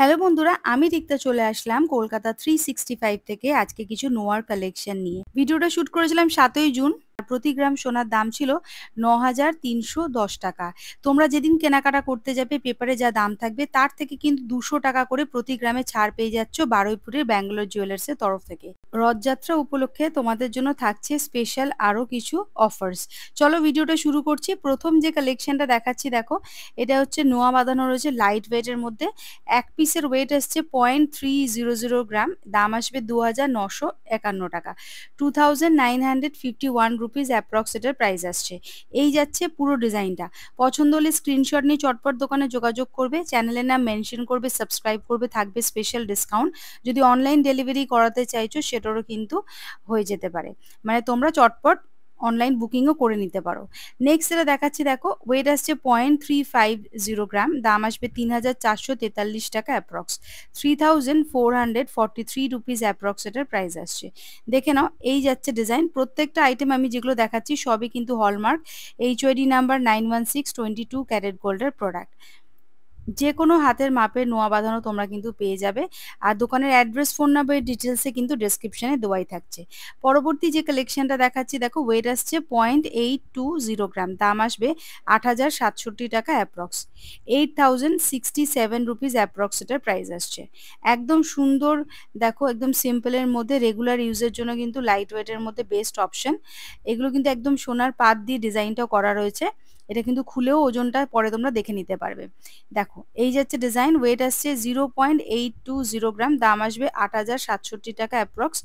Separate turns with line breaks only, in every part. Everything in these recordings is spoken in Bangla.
হ্যালো বন্ধুরা, আমি রিক্তা চলে আসলাম কলকাতা 365 থেকে আজকে কিছু নোয়ার কালেকশন নিয়ে। ভিডিওটা শুট করেছিলাম 7ই জুন। আর প্রতি গ্রাম সোনার দাম ছিল ৯,৩১০ টাকা। তোমরা যেদিন কেনাকাটা করতে যাবে পেপারে যা দাম থাকবে তার থেকে কিন্তু 200 টাকা করে প্রতি গ্রামে ছাড় পেয়ে যাচ্ছ বারুইপুরের ব্যাঙ্গালোর জুয়েলার্সের তরফ থেকে। রথযাত্রা উপলক্ষে তোমাদের জন্য থাকছে স্পেশাল আরো কিছু অফার্স। চলো ভিডিওটা শুরু করছি। প্রথম যে কালেকশনটা দেখাচ্ছি দেখো, এটা হচ্ছে নোয়া বাঁধানো রয়েছে লাইট ওয়েটের মধ্যে। এক পিসের ওয়েট আসছে 0.300 গ্রাম, দাম আসবে 2,951 টাকা, 2,951 রুপিস অ্যাপ্রক্স এটার প্রাইস আসছে। এই যাচ্ছে পুরো ডিজাইনটা। পছন্দ হলে স্ক্রিনশট নিয়ে চটপট দোকানে যোগাযোগ করবে, চ্যানেলের নাম মেনশন করবে, সাবস্ক্রাইব করবে, থাকবে স্পেশাল ডিসকাউন্ট। যদি অনলাইন ডেলিভারি করাতে চাইছো সেটারও কিন্তু হয়ে যেতে পারে, মানে তোমরা চটপট অনলাইন বুকিংও করে নিতে পারো। নেক্সট যেটা দেখাচ্ছি দেখো, ওয়েট আসছে 0.350 গ্রাম, দাম আসবে 3,443 টাকা অ্যাপ্রক্স, 3,443 রুপিস অ্যাপ্রক্স এটার প্রাইস আসছে। দেখে নাও, এই যাচ্ছে ডিজাইন। প্রত্যেকটা আইটেম আমি যেগুলো দেখাচ্ছি সবই কিন্তু হলমার্ক HOD নাম্বার 91622 ক্যারেট গোল্ডের প্রোডাক্ট। যে কোনো হাতের মাপের নোয়া বাঁধানো তোমরা কিন্তু পেয়ে যাবে। আর দোকানের অ্যাড্রেস, ফোন নাম্বার, ডিটেলসে কিন্তু ডেসক্রিপশনে দেওয়াই থাকছে। পরবর্তী যে কালেকশনটা দেখাচ্ছি দেখো, ওয়েট আসছে 0.820 গ্রাম, দাম আসবে 8,067 টাকা অ্যাপ্রক্স, 8,067 রুপিস অ্যাপ্রক্স এটার প্রাইস আসছে। একদম সুন্দর, দেখো একদম সিম্পলের মধ্যে রেগুলার ইউজের জন্য কিন্তু লাইট ওয়েটের মধ্যে বেস্ট অপশন। এগুলো কিন্তু একদম সোনার পাত দিয়ে ডিজাইনটাও করা রয়েছে। এটা কিন্তু খুলেও ওজনটা পরে তোমরা দেখে নিতে পারবে। দেখো, এই যাচ্ছে ডিজাইন। ওয়েট আসছে 0.820 গ্রাম, দাম আসবে 8,067 টাকা অ্যাপ্রক্স,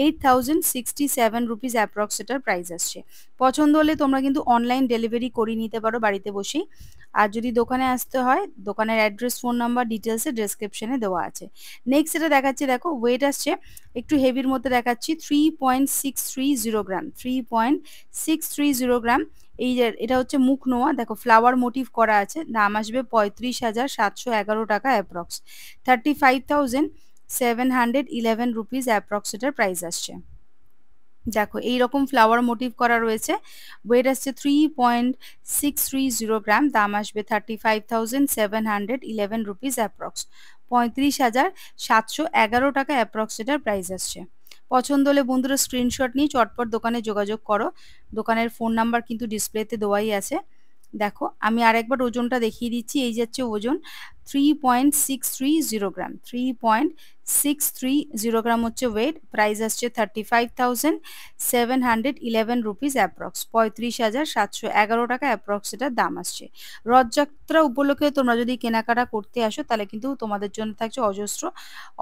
8,067 রুপিস অ্যাপ্রক্স এটার প্রাইস আসছে। পছন্দ হলে তোমরা কিন্তু অনলাইন ডেলিভারি করিয়ে নিতে পারো বাড়িতে বসেই। আর যদি দোকানে আসতে হয়, দোকানের অ্যাড্রেস, ফোন নাম্বার, ডিটেলসে ডেসক্রিপশনে দেওয়া আছে। নেক্সট এটা দেখাচ্ছি দেখো, ওয়েট আসছে একটু হেভির মধ্যে দেখাচ্ছি 3.630 গ্রাম, 3.630 গ্রাম। এই যে এটা হচ্ছে মুখ নোয়া, দেখো ফ্লাওয়ার মোটিভ করা আছে, দাম আসবে 35,711 টাকা অ্যাপ্রক্স, 35,711 রুপিস অ্যাপ্রক্স এটার প্রাইস আসছে। দেখো এইরকম ফ্লাওয়ার মোটিভ করা রয়েছে। ওয়েট আসছে 3.630 গ্রাম, দাম আসবে 35,711 রুপিস অ্যাপ্রক্স, 35,711 টাকা অ্যাপ্রক্স এটার প্রাইস আসছে। পছন্দ হলে বন্ধুরা স্ক্রিনশট নিয়ে চটপট দোকানে যোগাযোগ করো। দোকানের ফোন নাম্বার কিন্তু ডিসপ্লেতে দেওয়াই আছে। দেখো আমি আরেকবার ওজনটা দেখিয়ে দিচ্ছি। এই যাচ্ছে ওজন 3.630 গ্রাম, 3.630 গ্রাম হচ্ছে ওয়েট। প্রাইস আসছে 35,711 রুপিস অ্যাপ্রক্স, 35,711 টাকা অ্যাপ্রক্স এটার দাম আসছে। রথযাত্রা উপলক্ষে তোমরা যদি কেনাকাটা করতে আসো তাহলে কিন্তু তোমাদের জন্য থাকছে অজস্র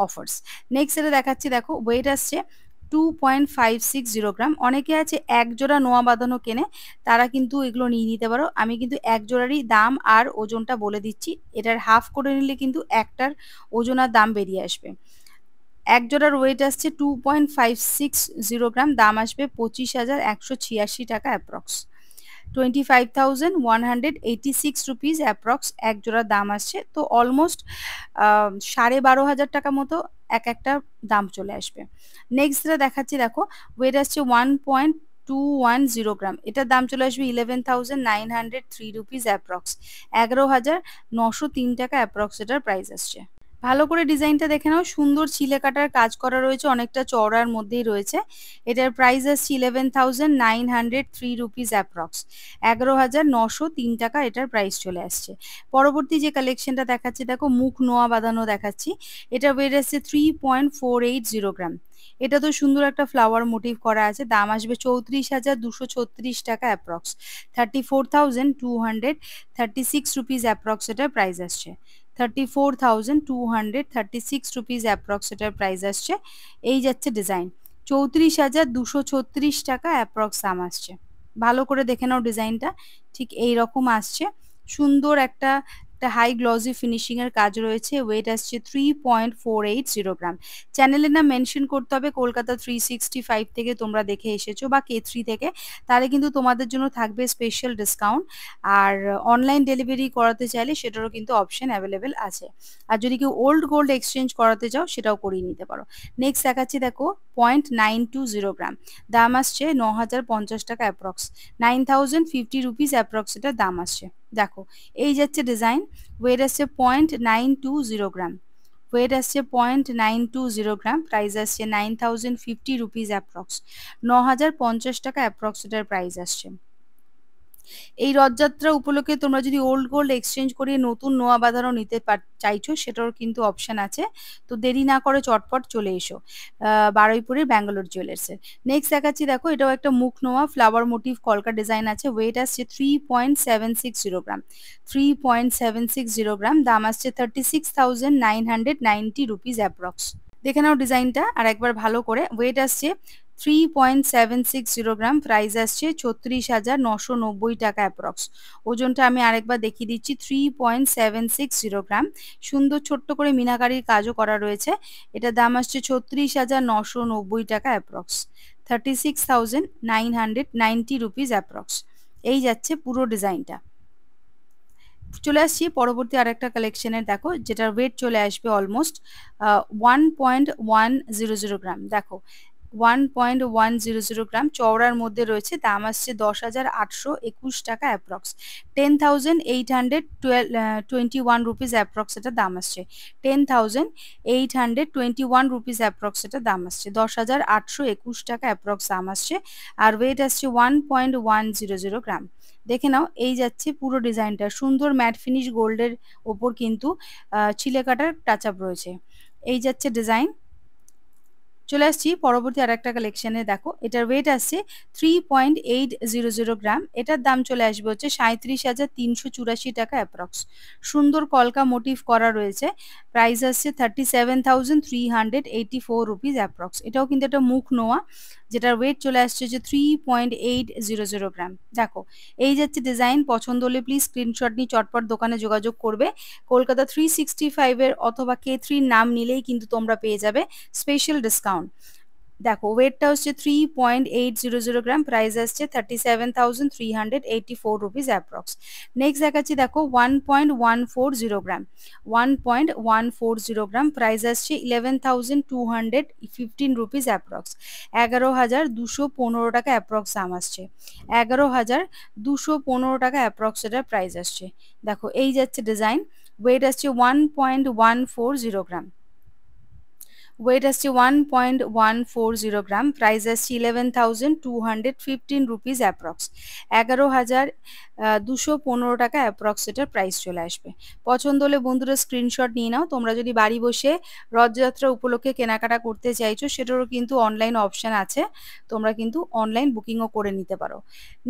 অফার্স। নেক্সট এটা দেখাচ্ছি দেখো, ওয়েট আসছে 2.560 গ্রাম। অনেকে আছে এক জোড়া নোয়া বাঁধানো কেনে, তারা কিন্তু এগুলো নিয়ে নিতে পারো। আমি কিন্তু এক জোড়ারই দাম আর ওজনটা বলে দিচ্ছি। এটার হাফ করে নিলে কিন্তু একটার ওজন আর দাম বেরিয়ে আসবে। এক জোড়ার ওয়েট আসছে 2.560 গ্রাম, দাম আসবে 25,186 টাকা অ্যাপ্রক্স, 25,186 রুপিস অ্যাপ্রক্স এক জোড়ার দাম আসছে। তো অলমোস্ট 12,500 টাকা মতো এক একটা দাম চলে আসবে। নেক্সট যেটা দেখাচ্ছি দেখো, ওয়েট আসছে 1.210 গ্রাম, এটার দাম চলে আসবে 11,903 রুপিস অ্যাপ্রক্স, 11,903 টাকা অ্যাপ্রক্স এটার প্রাইস আসছে। ভালো করে ডিজাইনটা দেখে নাও, সুন্দর চিলে কাটার কাজ করা রয়েছে, অনেকটা চওড়ার মধ্যেই রয়েছে। এটার প্রাইস আসছে 11,903 রুপিস অ্যাপ্রক্স, 11,903 টাকা এটার প্রাইস চলে আসছে। পরবর্তী যে কালেকশনটা দেখাচ্ছি দেখো, মুখ নোয়া বাঁধানো দেখাচ্ছি। এটা ওয়েট আসছে 3.480 গ্রাম। এটা তো সুন্দর একটা ফ্লাওয়ার মোটিভ করা আছে, দাম আসবে 34,236 টাকা অ্যাপ্রক্স, 34,236 রুপিস অ্যাপ্রক্স এটার প্রাইস আসছে, 34,236 রুপিস অ্যাপ্রক্স এটার প্রাইস আসছে। এই যাচ্ছে ডিজাইন, 34,236 টাকা অ্যাপ্রক্স দাম আসছে। ভালো করে দেখে নাও ডিজাইনটা, ঠিক এই রকম আসছে। সুন্দর একটা হাই গ্লসি ফিনিশিং এর কাজ রয়েছে। ওয়েট আসছে 3.480 গ্রাম। চ্যানেলের নাম মেনশন করতে হবে কলকাতা 365 থেকে তোমরা দেখে এসেছো বা K3 থেকে, তাহলে কিন্তু তোমাদের জন্য থাকবে স্পেশাল ডিসকাউন্ট। আর অনলাইন ডেলিভারি করাতে চাইলে সেটারও কিন্তু অপশন অ্যাভেলেবেল আছে। আর যদি কেউ ওল্ড গোল্ড এক্সচেঞ্জ করাতে চাও সেটাও করিয়ে নিতে পারো। নেক্সট দেখাচ্ছি দেখো, 0.920 গ্রাম, দাম আসছে 9,050 টাকা অ্যাপ্রক্স, 9,050 রুপিস অ্যাপ্রক্স এটার দাম আসছে। দেখো এই যাচ্ছে ডিজাইন। ওয়েট আসছে 0.920 গ্রাম, ওয়েট আসছে 0.920 গ্রাম, প্রাইস আসছে 9050 রুপিস অ্যাপ্রক্স, 9050 টাকা অ্যাপ্রক্স এটার প্রাইস আসছে। এই রথযাত্রা উপলক্ষে তোমরা যদি ওল্ড গোল্ড এক্সচেঞ্জ করে নতুন নোয়া বাঁধানো নিতে চাইছো, সেটারও কিন্তু অপশন আছে। তো দেরি না করে চটপট চলে এসো বারুইপুরের ব্যাঙ্গালোর জুয়েলার্সের। নেক্সট দেখাচ্ছি, দেখো এটাও একটা মুখ নোয়া ফ্লাওয়ার মোটিভ কলকা ডিজাইন আছে। ওয়েট আসছে 3.760 গ্রাম, 3.760 গ্রাম, দাম আসছে 36,990 রুপিস অ্যাপ্রক্স। দেখে নাও ডিজাইনটা আর একবার ভালো করে। ওয়েট আসছে 3.760 গ্রাম, প্রাইস আসছে 36,990 টাকা অ্যাপ্রক্স। ওজনটা আমি আরেকবার দেখিয়ে দিচ্ছি, 3.760 গ্রাম, সুন্দর ছোট্ট করে মিনাকারির কাজও করা রয়েছে। এটার দাম আসছে 36,990 টাকা অ্যাপ্রক্স, 36,990 রুপিস অ্যাপ্রক্স। এই যাচ্ছে পুরো ডিজাইনটা। চলে আসছি পরবর্তী আরেকটা কালেকশনের, দেখো যেটার ওয়েট চলে আসবে অলমোস্ট 1.100 গ্রাম। দেখো 1.100 গ্রাম চওড়ার মধ্যে রয়েছে, দাম আসছে 10,821 টাকা অ্যাপ্রক্স, 10,821 রুপিস অ্যাপ্রক্স এটা দাম আসছে, 10,821 রুপিস অ্যাপ্রক্স এটা দাম আসছে, 10,821 টাকা অ্যাপ্রক্স দাম আসছে। আর ওয়েট আসছে 1.100 গ্রাম। দেখে নাও, এই যাচ্ছে পুরো ডিজাইনটা, সুন্দর ম্যাট ফিনিশ গোল্ডের ওপর কিন্তু ছিলে কাটার টাচ আপ রয়েছে। এই যাচ্ছে ডিজাইন। চলে আসছি পরবর্তী আরেকটা কালেকশনে, দেখো এটার ওয়েট আসছে 3.800 গ্রাম, এটার দাম চলে আসবে হচ্ছে 37,384 টাকা অ্যাপ্রক্স, সুন্দর কলকা মোটিভ করা রয়েছে। প্রাইস আসছে 37,384 রুপিস অ্যাপ্রক্স। এটাও কিন্তু একটা মুখ নোয়া, যেটার ওয়েট চলে আসছে যে 3.800 গ্রাম। দেখো এই যাচ্ছে ডিজাইন। পছন্দ হলে প্লিজ স্ক্রিনশট নিয়ে চটপট দোকানে যোগাযোগ করবে। কলকাতা 365 এর অথবা K3 নাম নিলেই কিন্তু তোমরা পেয়ে যাবে স্পেশাল ডিসকাউন্ট। দেখো ওয়েটটা হচ্ছে 3.800 গ্রাম, প্রাইস আসছে 37,384 রুপিস অ্যাপ্রক্স। নেক্সট দেখাচ্ছি, দেখো 1.140 গ্রাম, 1.140 গ্রাম, প্রাইস আসছে 11,215 রুপিস অ্যাপ্রক্স, 11,215 টাকা অ্যাপ্রক্স দাম আসছে, 11,215 টাকা অ্যাপ্রক্স এটার প্রাইস আসছে। দেখো এই যাচ্ছে ডিজাইন। ওয়েট আসছে 1.140 গ্রাম, ওয়েট আসছে 1.140 গ্রাম, প্রাইস আসছে 11,215 রুপিস অ্যাপ্রক্স, 11,215 টাকা অ্যাপ্রক্স এটার প্রাইস চলে আসবে। পছন্দ হলে বন্ধুরা স্ক্রিনশট নিয়ে নাও। তোমরা যদি বাড়ি বসে রথযাত্রা উপলক্ষে কেনাকাটা করতে চাইছো, সেটারও কিন্তু অনলাইন অপশন আছে, তোমরা কিন্তু অনলাইন বুকিংও করে নিতে পারো।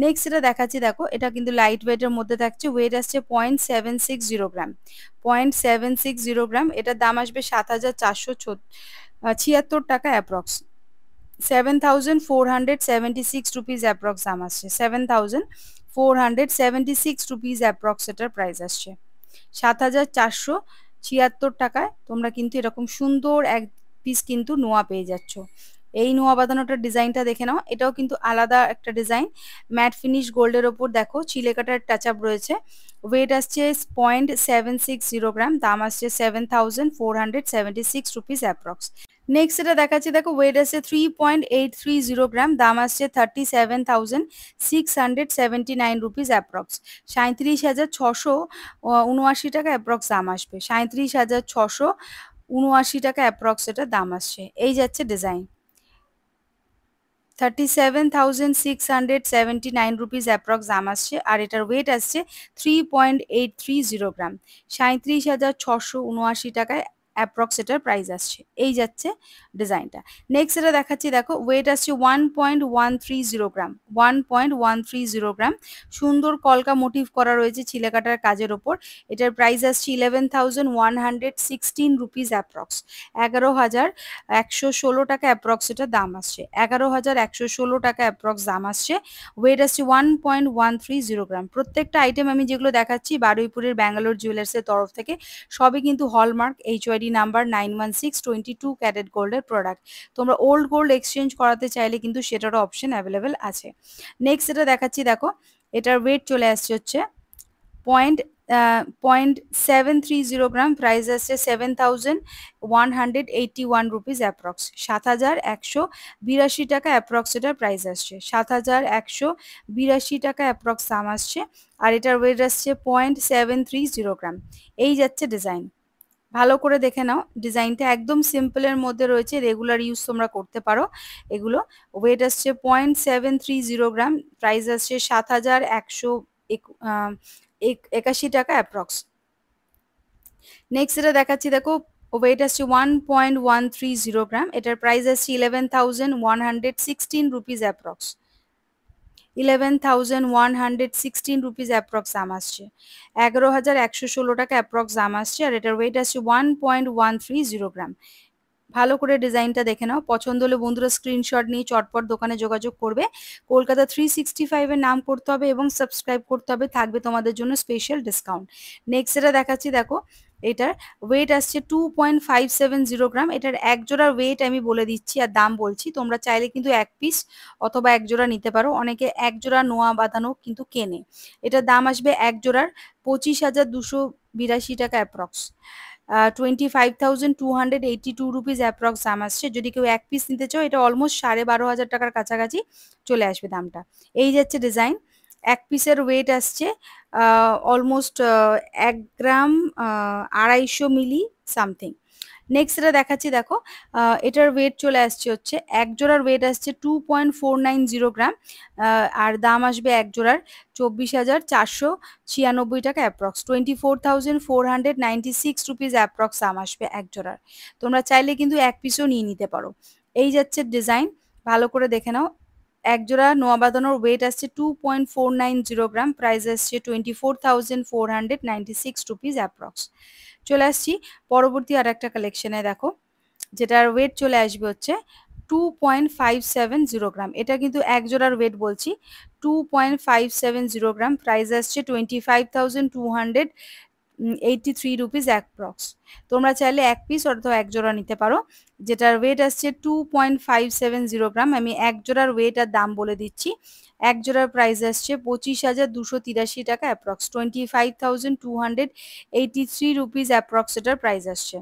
নেক্সট এটা দেখাচ্ছি, দেখো এটা কিন্তু লাইট ওয়েটের মধ্যে থাকছে। ওয়েট আসছে 0.760 গ্রাম, 0.760 গ্রাম, এটার দাম আসবে 7,476 টাকা অ্যাপ্রক্স, 7,476 রুপিস অ্যাপ্রক্স দাম আসছে, 7,476 রুপিস অ্যাপ্রক্স এটার প্রাইস আসছে। 7,476 টাকায় তোমরা কিন্তু এরকম সুন্দর এক পিস কিন্তু নোয়া পেয়ে যাচ্ছ। এই নোয়া বাঁধানোটার ডিজাইনটা দেখে নাও, এটাও কিন্তু আলাদা একটা ডিজাইন, ম্যাট ফিনিশ গোল্ডের ওপর দেখো চিলে কাটার টাচ আপ রয়েছে। ওয়েট আসছে 0.760 গ্রাম, দাম আসছে 7,476 রুপিস অ্যাপ্রক্স। নেক্সট এটা দেখাচ্ছি, দেখো ওয়েট আসছে 3.830 গ্রাম, দাম আসছে 37,679 রুপিস অ্যাপ্রক্স, 37,679 টাকা অ্যাপ্রক্স দাম আসবে, 37,679 টাকা অ্যাপ্রক্স এটা দাম আসছে। এই যাচ্ছে ডিজাইন। 37,679 রুপিস অ্যাপ্রক্স দাম আসছে। আর এটার ওয়েট আসছে 3.830 গ্রাম, 37,679 টাকায় অ্যাপ্রক্স এটার প্রাইস আসছে। এই যাচ্ছে ডিজাইনটা। নেক্সট এটা দেখাচ্ছি, দেখো ওয়েট আসছে 1.130 গ্রাম, 1.130 গ্রাম, সুন্দর কলকা মোটিভ করা রয়েছে ছিলে কাটার কাজের ওপর। এটার প্রাইস আসছে 11,116 রুপিস অ্যাপ্রক্স, 11,116 টাকা অ্যাপ্রক্স এটার দাম আসছে, 11,116 টাকা অ্যাপ্রক্স দাম আসছে। ওয়েট আসছে 1.130 গ্রাম। প্রত্যেকটা আইটেম আমি যেগুলো দেখাচ্ছি বারুইপুরের ব্যাঙ্গালোর জুয়েলার্সের তরফ থেকে, সবই কিন্তু হলমার্ক HYD নাম্বার 916 22 ক্যারেট গোল্ডের প্রোডাক্ট। তোমরা ওল্ড গোল্ড এক্সচেঞ্জ করাতে চাইলে কিন্তু সেটারও অপশন অ্যাভেলেবেল আছে। নেক্সট এটা দেখাচ্ছি, দেখো এটার ওয়েট চলে আসছে হচ্ছে 0.730 গ্রাম, প্রাইস আসছে 7,181 রুপিস অ্যাপ্রক্স, 7,182 টাকা অ্যাপ্রক্স এটার প্রাইস আসছে, 7,182 টাকা অ্যাপ্রক্স দাম আসছে। আর এটার ওয়েট আসছে 0.730 গ্রাম। এই যাচ্ছে ডিজাইন। ভালো করে দেখে নাও, ডিজাইনটা একদম সিম্পলের মধ্যে রয়েছে, রেগুলার ইউজ তোমরা করতে পারো এগুলো। ওয়েট আসছে 0.730 গ্রাম, প্রাইস আসছে 7,181 টাকা অ্যাপ্রক্স। নেক্সট যেটা দেখাচ্ছি দেখো, ওয়েট আসছে 1.130 গ্রাম, এটার প্রাইস আসছে 11,116 রুপিস অ্যাপ্রক্স। 11,116 রুপিস অ্যাপ্রক্স দাম আসছে, 11,116 টাকা অ্যাপ্রক্স দাম আসছে। আর এটার ওয়েট আসছে 1.130 গ্রাম। ভালো করে ডিজাইনটা দেখে নাও, পছন্দ হলে বন্ধুরা স্ক্রিনশট নিয়ে চটপট দোকানে যোগাযোগ করবে। কলকাতা 365 এর নাম করতে হবে এবং সাবস্ক্রাইব করতে হবে, থাকবে তোমাদের জন্য স্পেশাল ডিসকাউন্ট। নেক্সট যেটা দেখাচ্ছি দেখো, এটার ওয়েট আসছে 2.570 গ্রাম, এটার এক জোড়ার ওয়েট আমি বলে দিচ্ছি আর দাম বলছি, তোমরা চাইলে কিন্তু এক পিস অথবা এক জোড়া নিতে পারো, অনেকে এক জোড়া নোয়া বাঁধানো কিন্তু কেনে। এটার দাম আসবে এক জোড়ার 25,282 টাকা অ্যাপ্রক্স। 25,282 রুপিস অ্যাপ্রক্স দাম আসছে। যদি কেউ এক পিস নিতে চাও, এটা অলমোস্ট 12,500 টাকার কাছাকাছি চলে আসবে দামটা। এই যাচ্ছে ডিজাইন, এক পিসের ওয়েট আসছে অলমোস্ট 1 গ্রাম 250 মিলি সামথিং। নেক্সট এটা দেখাচ্ছি দেখো, এটার ওয়েট চলে আসছে হচ্ছে, এক জোড়ার ওয়েট আসছে 2.490 গ্রাম, আর দাম আসবে এক জোড়ার 24,496 টাকা অ্যাপ্রক্স। 24,496 রুপিস অ্যাপ্রক্স দাম আসবে এক জোড়ার। তোমরা চাইলে কিন্তু এক পিসও নিয়ে নিতে পারো। এই যাচ্ছে ডিজাইন, ভালো করে দেখে নাও। এক জোড়া নোয়া বাঁধানোর ওয়েট আসছে 2.490 গ্রাম, প্রাইস আসছে 24,496 রুপিস অ্যাপ্রক্স। চলে আসছি পরবর্তী আর একটা কালেকশনে দেখো, যেটার ওয়েট চলে আসবে হচ্ছে 2.570 গ্রাম। এটা কিন্তু এক জোড়ার ওয়েট বলছি, 2.570 গ্রাম, প্রাইস আসছে 25,283 রুপিস অ্যাপ্রক্স। তোমরা চাইলে এক পিস অথবা এক জোড়া নিতে পারো, যেটার ওয়েট আসছে 2.570 গ্রাম। আমি এক জোড়ার ওয়েট আর দাম বলে দিচ্ছি, এক জোড়ার প্রাইস আসছে 25,283 টাকা অ্যাপ্রক্স। 25,283 রুপিস অ্যাপ্রক্স এটার প্রাইস আসছে।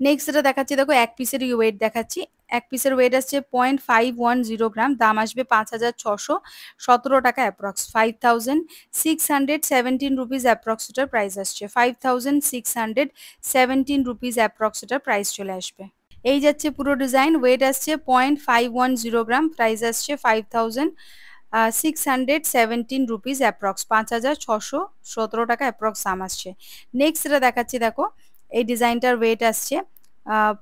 নেক্সট যেটা দেখাচ্ছি দেখো, এক পিসের ওয়েট দেখাচ্ছি, এক পিসের ওয়েট আসছে 0.510 গ্রাম, দাম আসবে 5,617 টাকা অ্যাপ্রক্স। 5,617 রুপিস অ্যাপ্রক্স এটার প্রাইস আসছে, 5,617 রুপিস অ্যাপ্রক্স এটার প্রাইস চলে আসবে। এই যাচ্ছে পুরো ডিজাইন, ওয়েট আসছে 0.510 গ্রাম, প্রাইস আসছে 5,617 রুপিস অ্যাপ্রক্স, 5,617 টাকা অ্যাপ্রক্স দাম আসছে। নেক্সট যেটা দেখাচ্ছি দেখো, এই ডিজাইনটার ওয়েট আসছে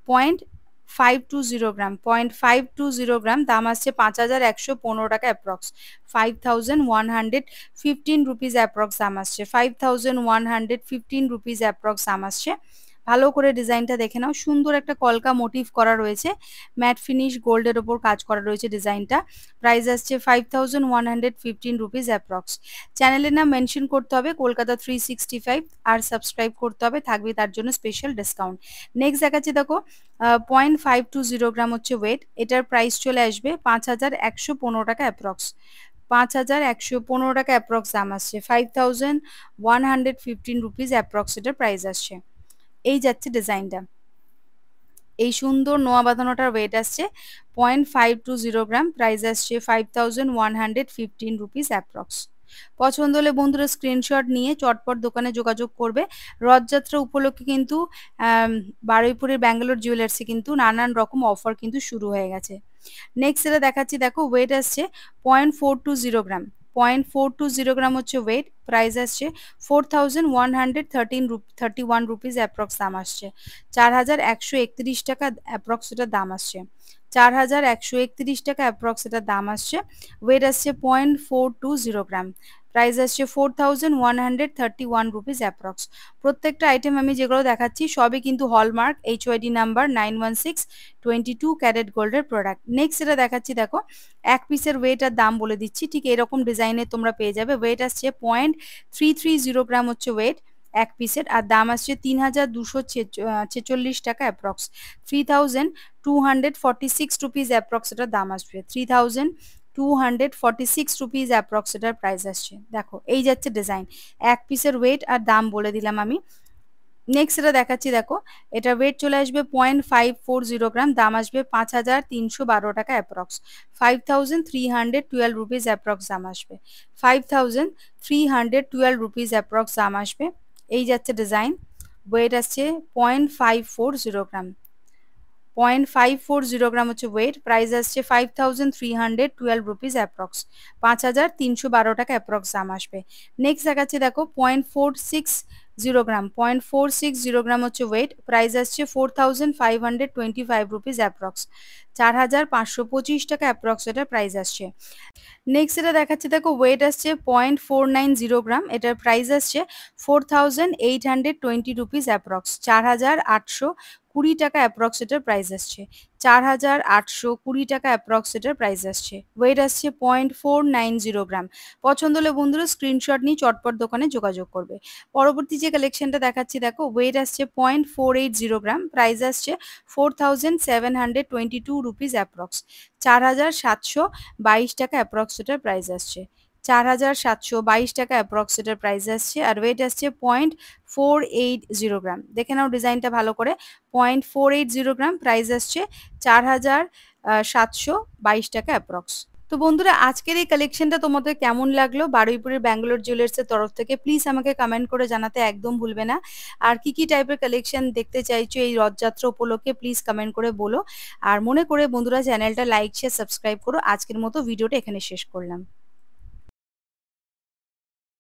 0.520 গ্রাম, 0.520 গ্রাম, দাম আসছে 5,115 টাকা অ্যাপ্রক্স। 5,115 রুপিস অ্যাপ্রক্স দাম আসছে, 5,115 রুপিস অ্যাপ্রক্স দাম আসছে। ভালো করে ডিজাইনটা দেখে নাও, সুন্দর একটা কলকা মোটিভ করা রয়েছে, ম্যাট ফিনিশ গোল্ডের ওপর কাজ করা রয়েছে ডিজাইনটা। প্রাইস আসছে 5,115 রুপিস অ্যাপ্রক্স। চ্যানেলের নাম মেনশন করতে হবে কলকাতা 365 আর সাবস্ক্রাইব করতে হবে, থাকবে তার জন্য স্পেশাল ডিসকাউন্ট। নেক্সট দেখাচ্ছি দেখো, 0.520 গ্রাম হচ্ছে ওয়েট, এটার প্রাইস চলে আসবে 5,115 টাকা অ্যাপ্রক্স। 5,115 টাকা অ্যাপ্রক্স দাম আসছে, 5,115 রুপিস অ্যাপ্রক্স এটার প্রাইস আসছে। এই যাচ্ছে ডিজাইনটা, এই সুন্দর নোয়া বাঁধানোটার ওয়েট আসছে 0.520 গ্রাম, প্রাইস আসছে 5,115 রুপিস অ্যাপ্রক্স। পছন্দ হলে বন্ধুরা স্ক্রিনশট নিয়ে চটপট দোকানে যোগাযোগ করবে। রথযাত্রা উপলক্ষে কিন্তু বারুইপুরের ব্যাঙ্গালোর জুয়েলার্সে কিন্তু নানান রকম অফার কিন্তু শুরু হয়ে গেছে। নেক্সট যেটা দেখাচ্ছি দেখো, ওয়েট আসছে 0.420 গ্রাম, 0.420 গ্রাম হচ্ছে ওয়েট, প্রাইস আসছে 4,131 রুপিস অ্যাপ্রক্স দাম আসছে, 4,131 টাকা অ্যাপ্রক্স এটার দাম আসছে, 4,131 টাকা অ্যাপ্রক্স এটার দাম আসছে। ওয়েট আসছে 0.420 গ্রাম, প্রাইস আসছে 4,131 রুপিস অ্যাপ্রক্স। প্রত্যেকটা আইটেম আমি যেগুলো দেখাচ্ছি সবই কিন্তু হলমার্ক HYD নাম্বার 916 22 ক্যারেট গোল্ডের প্রোডাক্ট। নেক্সট যেটা দেখাচ্ছি দেখো, এক পিসের ওয়েট আর দাম বলে দিচ্ছি, ঠিক এরকম ডিজাইনের তোমরা পেয়ে যাবে। ওয়েট আসছে 0.330 গ্রাম হচ্ছে ওয়েট এক পিসের, আর দাম আসছে 3,246 টাকা অ্যাপ্রক্স। 3,246 রুপিস অ্যাপ্রক্স এটার দাম আসবে, 3,246 রুপিস অ্যাপ্রক্স এটার প্রাইস আসছে। দেখো এই যাচ্ছে ডিজাইন, এক পিসের ওয়েট আর দাম বলে দিলাম আমি। নেক্সট এটা দেখাচ্ছি দেখো, এটা ওয়েট চলে আসবে 0.540 গ্রাম, দাম আসবে 5,312 টাকা অ্যাপ্রক্স। 5,312 রুপিস অ্যাপ্রক্স দাম আসবে, 5,312 রুপিস অ্যাপ্রক্স দাম আসবে। এই যাচ্ছে ডিজাইন, ওয়েট আসছে 0.540 গ্রাম। 0.540 গ্রাম হচ্ছে ওয়েট। প্রাইস আসছে 5312 রুপিস অ্যাপ্রক্স, 5312 টাকা অ্যাপ্রক্স দাম আসবে। নেক্সট দেখাচ্ছে দেখো 0.460 গ্রাম। 0.460 গ্রাম হচ্ছে ওয়েট। প্রাইস আসছে 4525 রুপিস অ্যাপ্রক্স, 4525 টাকা অ্যাপ্রক্স এটার প্রাইস আসছে। নেক্সট এটা দেখাচ্ছে দেখো ওয়েট আসছে 0.490 গ্রাম। এটার প্রাইস আসছে 4820 রুপিস অ্যাপ্রক্স, 4820 টাকা অ্যাপ্রক্স এটার প্রাইস আসছে, 4820 টাকা অ্যাপ্রক্স এটার প্রাইস আসছে। ওয়েট আসছে 0.490 গ্রাম। পছন্দ হলে বন্ধুরা স্ক্রিনশট নিয়ে চটপট দোকানে যোগাযোগ করবে। পরবর্তী যে কালেকশনটা দেখাচ্ছি দেখো ওয়েট আসছে 0.480 গ্রাম। প্রাইস আসছে 4722 রুপিস অ্যাপ্রক্স, 4722 টাকা অ্যাপ্রক্স এটার প্রাইস আসছে, 4722 টাকা অ্যাপ্রক্স এটার প্রাইস আসছে। আর ওয়েট আসছে 0.480 গ্রাম। দেখে নাও ডিজাইনটা ভালো করে। 0.480 গ্রাম, প্রাইস আসছে 4722 টাকা অ্যাপ্রক্স। তো বন্ধুরা আজকের এই কালেকশনটা তোমাদের কেমন লাগলো বারুইপুরের ব্যাঙ্গালোর জুয়েলার্সের তরফ থেকে প্লিজ আমাকে কমেন্ট করে জানাতে একদম ভুলবে না। আর কি কি টাইপের কালেকশন দেখতে চাইছো এই রথযাত্রা উপলক্ষে প্লিজ কমেন্ট করে বলো। আর মনে করে বন্ধুরা চ্যানেলটা লাইক শেয়ার সাবস্ক্রাইব করো। আজকের মতো ভিডিওটা এখানে শেষ করলাম।